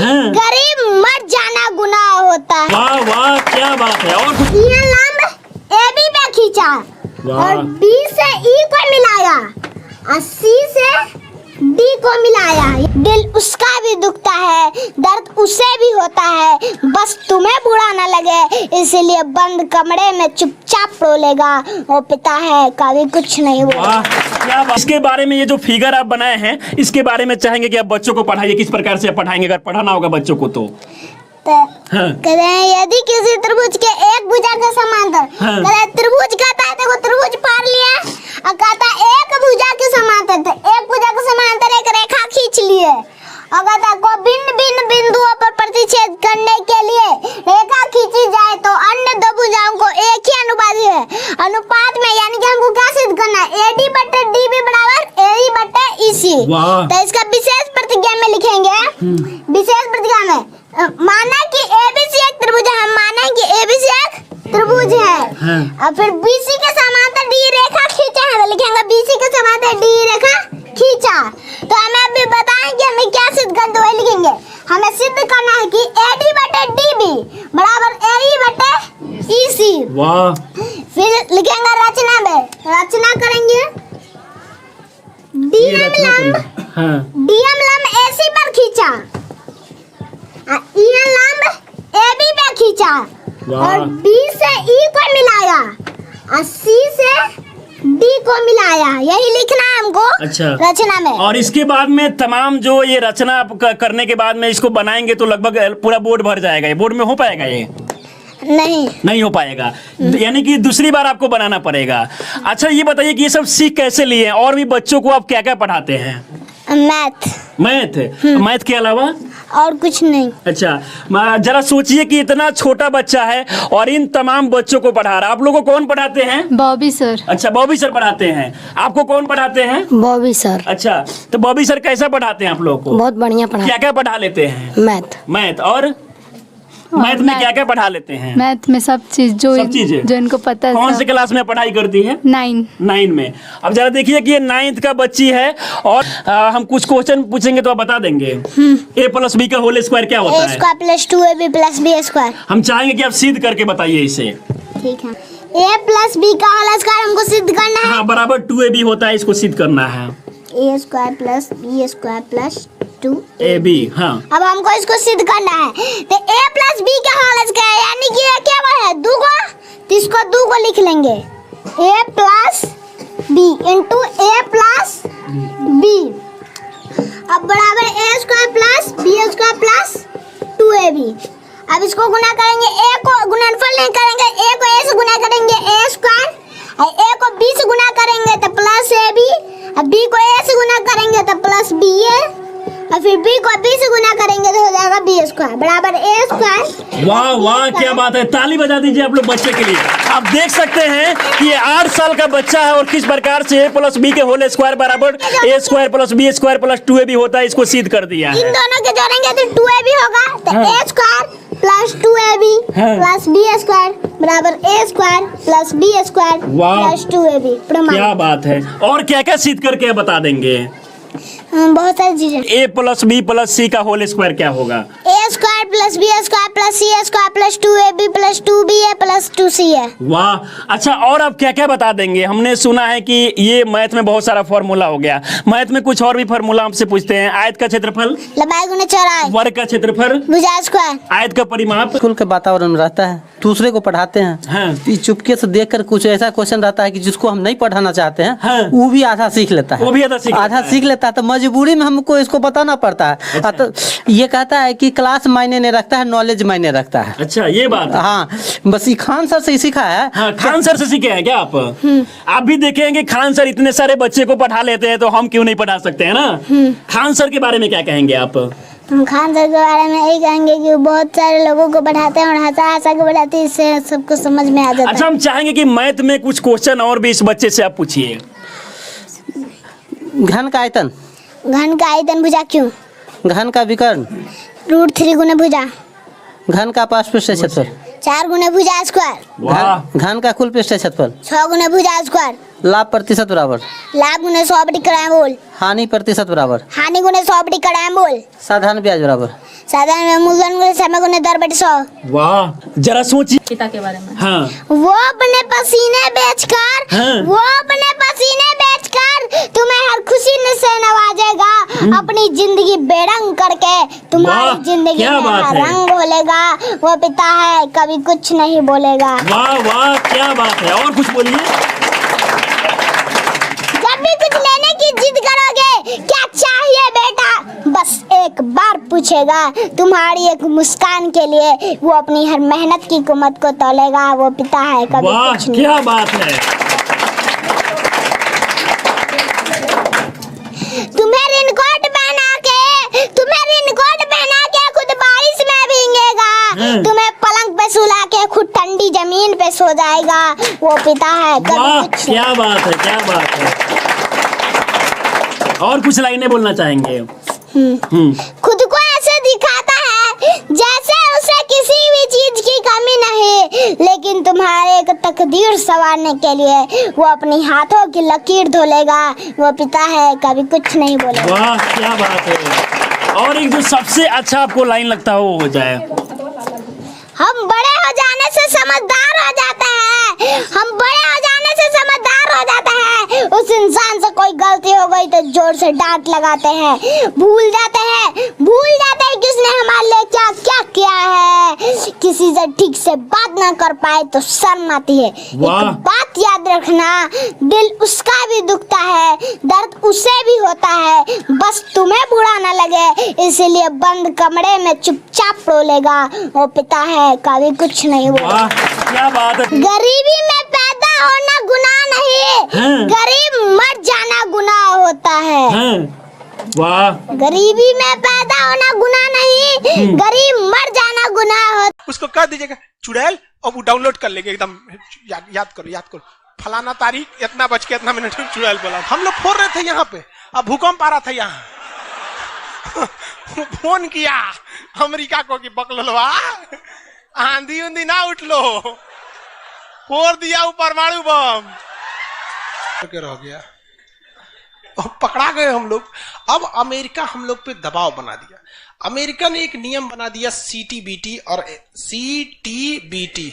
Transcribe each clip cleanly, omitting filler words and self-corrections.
गरीब मर जाना गुनाह होता है। वाह वाह क्या बात है। और ये लंब ए बी पे खींचा और बी से ई को मिलाया और सी से डी को मिलाया। दिल उसका भी दुखता है, दर्द उसे भी होता है, बस तुम्हें बुरा न लगे इसीलिए बंद कमरे में चुपचाप रोलेगा। वो पिता है कभी कुछ नहीं बोला। क्या बात। इसके बारे में ये जो फिगर आप बनाए हैं इसके बारे में चाहेंगे कि आप बच्चों को पढ़ाइए, किस प्रकार से आप पढ़ाएंगे अगर पढ़ाना होगा बच्चों को तो? कहते हैं यदि किसी त्रिभुज के एक भुजा के समांतर त्रिभुज कहता है, देखो त्रिभुज पार लिया और कहता है एक भुजा के समांतर थे, एक भुजा के समांतर एक रेखा खींच लिए और कहता को भिन्न भिन्न बिंदुओं पर प्रतिच्छेद करने के लिए रेखा खींची जाए तो अन्य दो भुजाओं को एक ही अनुपात है अनुपात में, यानी कि हमको क्या सिद्ध करना है AD बटे DB बराबर AE बटे EC। तो इसका विशेष प्रतिज्ञा में लिखेंगे, विशेष प्रतिज्ञा में माना कि ABC एक त्रिभुज है, हम माना कि ABC एक त्रिभुज है और फिर BC के समांतर D रेखा खींचा है तो लिखेंगे BC के समांतर D रेखा खींचा। तो हमें अभी बताएं कि हमें क्या सिद्ध करना है, वही लिखेंगे। हमें सिद्ध करना है कि AD बटे DB बराबर AE बटे EC। वाह। फिर लिखेंगे रचना में, रचना करेंगे DM लंब AC पर खींचा, ये लंब AB पे खींचा और B से E को मिलाया और C से D को मिलाया, यही लिखना है हमको। अच्छा। रचना में। और इसके बाद में तमाम जो ये रचना आप करने के बाद में इसको बनाएंगे तो लगभग पूरा बोर्ड भर जाएगा। ये बोर्ड में हो पाएगा? ये नहीं हो पाएगा, यानी कि दूसरी बार आपको बनाना पड़ेगा। अच्छा ये बताइए कि ये सब सीख कैसे लिए हैं और भी बच्चों को आप क्या क्या पढ़ाते हैं? मैथ के अलावा और कुछ नहीं। अच्छा जरा सोचिए कि इतना छोटा बच्चा है और इन तमाम बच्चों को पढ़ा रहा है। आप लोगों को कौन पढ़ाते हैं? बॉबी सर। अच्छा बॉबी सर पढ़ाते हैं। आपको कौन पढ़ाते हैं? बॉबी सर। अच्छा तो बॉबी सर कैसा पढ़ाते हैं आप लोगों को? बहुत बढ़िया पढ़ा। क्या क्या पढ़ा लेते हैं? मैथ और मैथ में क्या क्या पढ़ा लेते हैं? मैथ में सब चीज जो इनको पता है। कौन से क्लास में पढ़ाई करती है? 9 में। अब जरा देखिए कि ये 9th का बच्ची है और हम कुछ क्वेश्चन पूछेंगे तो आप बता देंगे। A प्लस B का होल स्क्वायर क्या होता है? A² plus 2AB plus B square. हम चाहेंगे कि आप सिद्ध करके बताइए इसे। ठीक है। A प्लस B का होल स्क्वायर हमको सिद्ध करना है। हाँ बराबर 2AB होता है, इसको सिद्ध करना है। A² plus B square plus 2AB। हाँ अब हमको इसको सिद्ध करना है तो A प्लस B का होल स्क्वायर यानी कि ये क्या है 2 को, तो इसको 2 को लिख लेंगे A plus B into A plus B। अब बराबर A² plus B square plus 2AB। अब इसको गुना करेंगे, A को गुणनफल नहीं करेंगे, A को A से गुना करेंगे A² और A को B से गुना करेंगे तो प्लस AB और B को A से गुना करेंगे तो प्लस BA और फिर B को B से गुना करेंगे तो हो जाएगा B स्क्वायर बराबर A²। वाह वाह क्या बात है, ताली बजा दीजिए आप लोग बच्चे के लिए। आप देख सकते हैं कि ये 8 साल का बच्चा है और किस प्रकार से A प्लस B के होल स्क्वायर बराबर A² plus B square plus 2AB होता है, इसको सिद्ध कर दिया है। इन दोनों के जोड़ेंगे तो 2AB होगा तो A² plus 2AB plus B square बराबर A² plus B square plus 2AB। क्या बात है। और क्या क्या सिद्ध करके बता देंगे? बहुत सारी चीजें। A plus B plus C का होल स्क्वायर क्या होगा? A² plus B square plus C square plus 2AB plus 2BA plus 2C है। वाह। अच्छा और आप क्या क्या बता देंगे? हमने सुना है कि ये मैथ में बहुत सारा फॉर्मूला हो गया, मैथ में कुछ और भी फॉर्मूला आपसे पूछते हैं। आयत का क्षेत्रफल, लंबाई गुना चौड़ाई, वर्ग का क्षेत्रफल, भुजा स्क्वायर, आयत का परिमाप। स्कूल के वातावरण में रहता है, दूसरे को पढ़ाते हैं, चुपके से देखकर कुछ ऐसा क्वेश्चन रहता है कि जिसको हम नहीं पढ़ाना चाहते हैं वो भी आधा सीख लेता है, आधा सीख लेता है तो मजबूरी में हमको इसको बताना पड़ता है। तो ये कहता है कि क्लास मायने नहीं रखता है, नॉलेज मायने रखता है। अच्छा ये बात। हाँ बस ये खान सर से सीखा है। हाँ, खान सर से सीखे हैं क्या आप? आप भी देखेंगे खान सर इतने सारे बच्चे को पढ़ा लेते हैं तो हम क्यों नहीं पढ़ा सकते हैं ना। खान सर के बारे में क्या कहेंगे आप? हम खान सर के बारे में यही कहेंगे कि बहुत सारे लोगों को पढ़ाते हैं और हंसा के पढ़ाते हैं, इससे सबको समझ में आ जाता है। अच्छा हम चाहेंगे कि मैथ में कुछ क्वेश्चन और भी इस बच्चे से आप पूछिए। घन का आयतन, घन का आयतन भुजा क्यों, घन का विकर्ण √3 गुना भुजा, घन का पार्श्व क्षेत्रफल 4 गुना भुजा स्क्वायर, घन का कुल पृष्ठ क्षेत्रफल 6 गुना भुजा स्क्वायर, लाभ प्रतिशत बराबर लाभ गुने 100 बटी कराएं बोल। हानि प्रतिशत बराबर हानि गुने 100 बटी कराएं बोल। साधारण ब्याज बराबर साधारण मूलधन गुने समय गुने दर बटी 100। वाह, जरा सोचिए पिता के बारे में। हाँ वो अपने पसीने बेचकर हाँ। वो अपने पसीने बेचकर तुम्हें हर खुशी से नवाजेगा। अपनी जिंदगी बेरंग करके तुम्हारी वाह, जिंदगी क्या में बात हर है। रंग घोलेगा। वो पिता है कभी कुछ नहीं बोलेगा। वाह वाह, क्या बात है। और कुछ बोलिए। जब भी कुछ लेने की जिद करोगे, क्या चाहिए बेटा, बस एक बार पूछेगा। तुम्हारी एक मुस्कान के लिए वो अपनी हर मेहनत की कीमत को तोलेगा। वो पिता है कभी वाह, कुछ नहीं। क्या बात है। तुम्हें रेनकोट पहना के खुद बारिश में भीगेगा। तुम्हें पलंग पे सुला के खुद ठंडी जमीन पे सो जाएगा। वो पिता है कभी वाह, कुछ क्या बात है, क्या बात है। और कुछ लाइनें बोलना चाहेंगे। खुद को ऐसे दिखाता है जैसे उसे किसी भी चीज की कमी नहीं, लेकिन तुम्हारे एक तकदीर संवारने के लिए वो अपनी हाथों की लकीर धोलेगा। वो पिता है कभी कुछ नहीं बोलेगा। वाह, क्या बात है। और एक जो सबसे अच्छा आपको लाइन लगता है वो हो जाए। हम बड़े हो जाने से समझदार हो जाते हैं। हम बड़े हो जाने से समझदार हो जाते हैं। उस इंसान से कोई गलती हो गई तो जोर से डांट लगाते हैं। भूल जाते हैं कि उसने हमारे लिए क्या क्या किया है। किसी से ठीक से बात ना कर पाए तो शर्म आती है। एक बात याद रखना, दिल उसका भी दुखता है, दर्द उसे भी होता है, बस तुम्हें बुरा ना लगे इसीलिए बंद कमरे में चुपचाप रोलेगा। वो पिता है कभी कुछ नहीं बोलेगा। क्या बात है। गरीबी में पैदा होना गुनाह नहीं, गरीब मर जाना गुनाह होता है। वाह, गरीबी में पैदा होना गुनाह नहीं, गरीब मर जाना गुनाह होता। उसको कह दीजिएगा चुड़ैल, और वो डाउनलोड कर लेंगे एकदम। याद करो फलाना तारीख इतना बज के इतना मिनट में चुड़ैल बोला। हम लोग फोड़ रहे थे यहाँ पे, अब भूकंप आ रहा था यहाँ। फोन किया अमेरिका को कि बकलवा आंधी उंधी ना उठ लो, फोड़ दिया वो परमाणु बम रह गया। पकड़ा गए हम लोग। अब अमेरिका हम लोग पे दबाव बना दिया। अमेरिका ने एक नियम बना दिया CTBT और CTBT,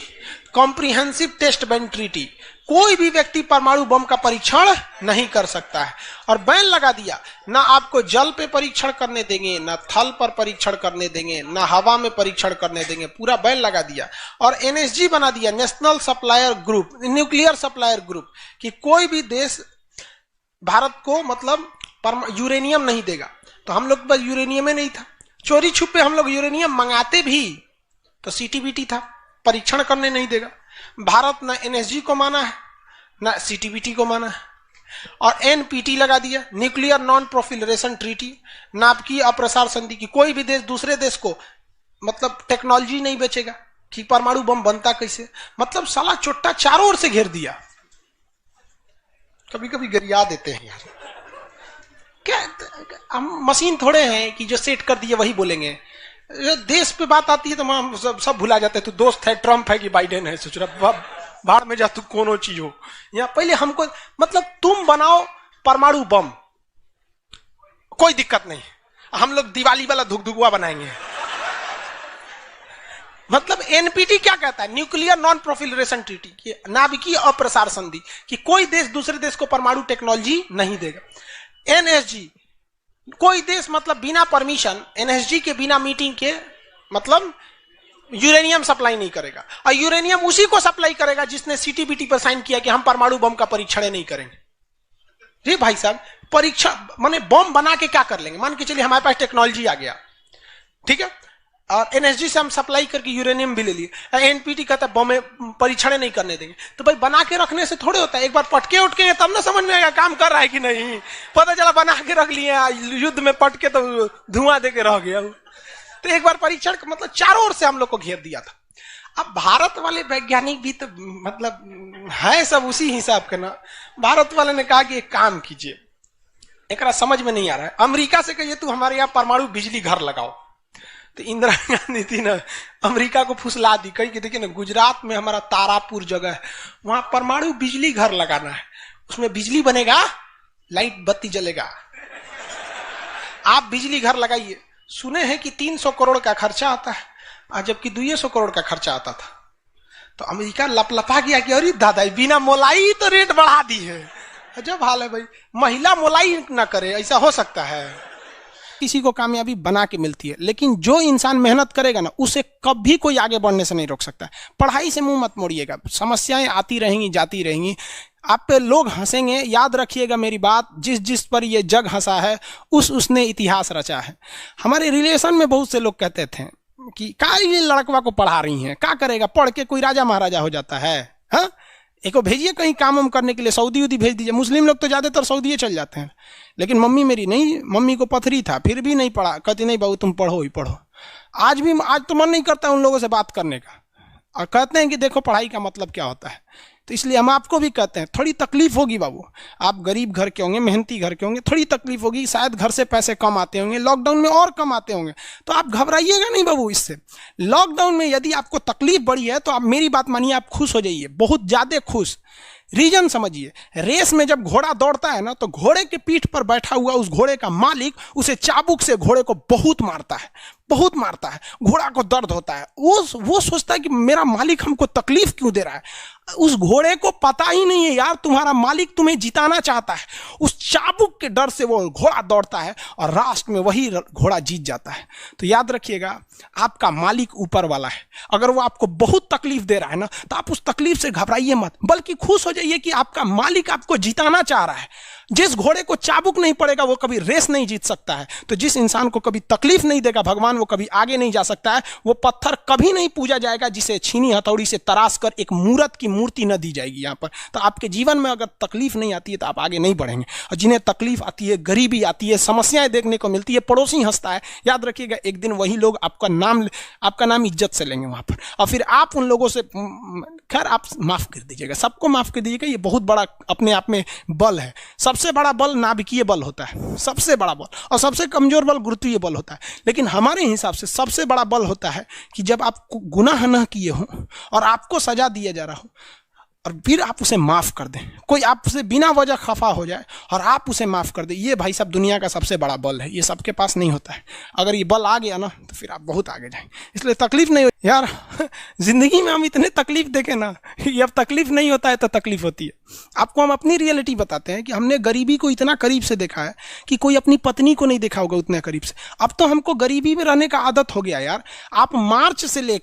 comprehensive test ban treaty. कोई भी व्यक्ति परमाणु बम का परीक्षण नहीं कर सकता है और बैन लगा दिया। ना आपको जल पे परीक्षण करने देंगे, ना थल पर परीक्षण करने देंगे, ना हवा में परीक्षण करने देंगे, पूरा बैन लगा दिया। और NSG बना दिया, national supplier group, nuclear supplier group, कि कोई भी देश भारत को मतलब यूरेनियम नहीं देगा। तो हम लोग बस यूरेनियम ही नहीं था, चोरी छुपे हम लोग यूरेनियम मंगाते भी तो CTBT था, परीक्षण करने नहीं देगा। भारत ना NSG को माना है ना CTBT को माना है। और NPT लगा दिया, न्यूक्लियर नॉन प्रोफिलरेशन ट्रीटी, नाभिकीय अप्रसार संधि, की कोई भी देश दूसरे देश को मतलब टेक्नोलॉजी नहीं बेचेगा कि परमाणु बम बनता कैसे। मतलब साला चोट्टा चारों ओर से घेर दिया। कभी कभी गरिया देते हैं यार, क्या हम मशीन थोड़े हैं कि जो सेट कर दिए वही बोलेंगे। देश पे बात आती है तो हम सब भुला जाते हैं। तू दोस्त है, ट्रम्प है कि बाइडेन है, सोच रहा बाहर में जा तू कोनो चीज हो। यहाँ पहले हमको मतलब तुम बनाओ परमाणु बम, कोई दिक्कत नहीं, हम लोग दिवाली वाला धुकधुकुआ बनाएंगे। मतलब NPT क्या कहता है, न्यूक्लियर नॉन प्रोफिलरेशन ट्रीटी, नाभिकीय अप्रसार संधि, कि कोई देश दूसरे देश को परमाणु टेक्नोलॉजी नहीं देगा। NSG, कोई देश मतलब बिना परमिशन, NSG के बिना मीटिंग के मतलब यूरेनियम सप्लाई नहीं करेगा। और यूरेनियम उसी को सप्लाई करेगा जिसने CTBT पर साइन किया कि हम परमाणु बम का परीक्षण नहीं करेंगे। जी भाई साहब, परीक्षण माने बम बना के क्या कर लेंगे। मान के चलिए हमारे पास टेक्नोलॉजी आ गया, ठीक है, और NSG से हम सप्लाई करके यूरेनियम भी ले लिए। NPT कहता है बम में परीक्षण नहीं करने देंगे। तो भाई बना के रखने से थोड़े होता है, एक बार पटके उठके तब ना समझ में आएगा काम कर रहा है कि नहीं। पता चला बना के रख लिए, युद्ध में पटके तो धुआं दे के रह गया। तो एक बार परीक्षण मतलब चारों ओर से हम लोग को घेर दिया था। अब भारत वाले वैज्ञानिक भी तो मतलब है सब उसी हिसाब के ना। भारत वाले ने कहा कि एक काम कीजिए, एक समझ में नहीं आ रहा है, अमेरिका से कहिए तू हमारे यहाँ परमाणु बिजली घर लगाओ। तो इंदिरा गांधी थी ना, अमेरिका को फुसला दी, कही कि देखिए ना गुजरात में हमारा तारापुर जगह है, वहां परमाणु बिजली घर लगाना है। उसमें बिजली बनेगा, लाइट बत्ती जलेगा। आप बिजली घर लगाइए, सुने हैं कि 300 करोड़ का खर्चा आता है, आज जबकि 200 करोड़ का खर्चा आता था। तो अमेरिका लपलपा गया कि अरे दादा बिना मोलाई तो रेट बढ़ा दी है। अजब हाल है भाई, महिला मोलाई ना करे, ऐसा हो सकता है? किसी को कामयाबी बना के मिलती है, लेकिन जो इंसान मेहनत करेगा ना, उसे कभी कोई आगे बढ़ने से नहीं रोक सकता। पढ़ाई से मुंह मत मोड़िएगा, समस्याएं आती रहेंगी जाती रहेंगी, आप पे लोग हंसेंगे। याद रखिएगा मेरी बात, जिस जिस पर ये जग हंसा है उसने इतिहास रचा है। हमारे रिलेशन में बहुत से लोग कहते थे कि का ये लड़कवा को पढ़ा रही हैं, क्या करेगा, पढ़ के कोई राजा महाराजा हो जाता है? हाँ, एक को भेजिए कहीं काम वाम करने के लिए, सऊदी उदी भेज दीजिए। मुस्लिम लोग तो ज़्यादातर सऊदी चल जाते हैं, लेकिन मम्मी मेरी नहीं, मम्मी को पथरी था फिर भी नहीं पढ़ा। कहती नहीं बाबू तुम पढ़ो ही पढ़ो। आज तो मन नहीं करता उन लोगों से बात करने का, और कहते हैं कि देखो पढ़ाई का मतलब क्या होता है। तो इसलिए हम आपको भी कहते हैं, थोड़ी तकलीफ होगी बाबू, आप गरीब घर के होंगे, मेहनती घर के होंगे, थोड़ी तकलीफ होगी, शायद घर से पैसे कम आते होंगे, लॉकडाउन में और कम आते होंगे, तो आप घबराइएगा नहीं बाबू इससे। लॉकडाउन में यदि आपको तकलीफ बढ़ी है तो आप मेरी बात मानिए, आप खुश हो जाइए, बहुत ज़्यादा खुश। रीजन समझिए, रेस में जब घोड़ा दौड़ता है ना, तो घोड़े के पीठ पर बैठा हुआ उस घोड़े का मालिक उसे चाबुक से घोड़े को बहुत मारता है, बहुत मारता है, घोड़ा को दर्द होता है। वो सोचता है कि मेरा मालिक हमको तकलीफ क्यों दे रहा है। उस घोड़े को पता ही नहीं है यार तुम्हारा मालिक तुम्हें जिताना चाहता है। उस चाबुक के डर से वो घोड़ा दौड़ता है और लास्ट में वही घोड़ा जीत जाता है। तो याद रखिएगा, आपका मालिक ऊपर वाला है। अगर वो आपको बहुत तकलीफ दे रहा है ना, तो आप उस तकलीफ से घबराइए मत, बल्कि खुश हो जाइए कि आपका मालिक आपको जिताना चाह रहा है। जिस घोड़े को चाबुक नहीं पड़ेगा वो कभी रेस नहीं जीत सकता है। तो जिस इंसान को कभी तकलीफ नहीं देगा भगवान, वो कभी आगे नहीं जा सकता है। वो पत्थर कभी नहीं पूजा जाएगा जिसे छीनी हथौड़ी से तराश कर एक मूर्त की मूर्ति न दी जाएगी यहाँ पर। तो आपके जीवन में अगर तकलीफ नहीं आती है तो आप आगे नहीं बढ़ेंगे। और जिन्हें तकलीफ आती है, गरीबी आती है, समस्याएं देखने को मिलती है, पड़ोसी हंसता है, याद रखिएगा एक दिन वही लोग आपका नाम इज्जत से लेंगे वहां पर। और फिर आप उन लोगों से, खैर आप माफ कर दीजिएगा, सबको माफ कर दीजिएगा। ये बहुत बड़ा अपने आप में बल है। सबसे बड़ा बल नाभिकीय बल होता है, सबसे बड़ा बल, और सबसे कमजोर बल गुरुत्वीय बल होता है। लेकिन हमारे हिसाब से सबसे बड़ा बल होता है कि जब आप गुनाह न किए हो और आपको सजा दिया जा रहा हो और फिर आप उसे माफ कर दें। कोई आपसे बिना वजह खफा हो जाए और आप उसे माफ कर दें, ये भाई साहब दुनिया का सबसे बड़ा बल है। ये सबके पास नहीं होता है। अगर ये बल आ गया ना तो फिर आप बहुत आगे जाएंगे। इसलिए तकलीफ नहीं हो यार। जिंदगी में हम इतने तकलीफ देखे ना, ये अब तकलीफ नहीं होता है तो तकलीफ होती है। आपको हम अपनी रियलिटी बताते हैं कि हमने गरीबी को इतना करीब से देखा है कि कोई अपनी पत्नी को नहीं देखा होगा उतने करीब से। अब तो हमको गरीबी में रहने का आदत हो गया यार। आप मार्च से ले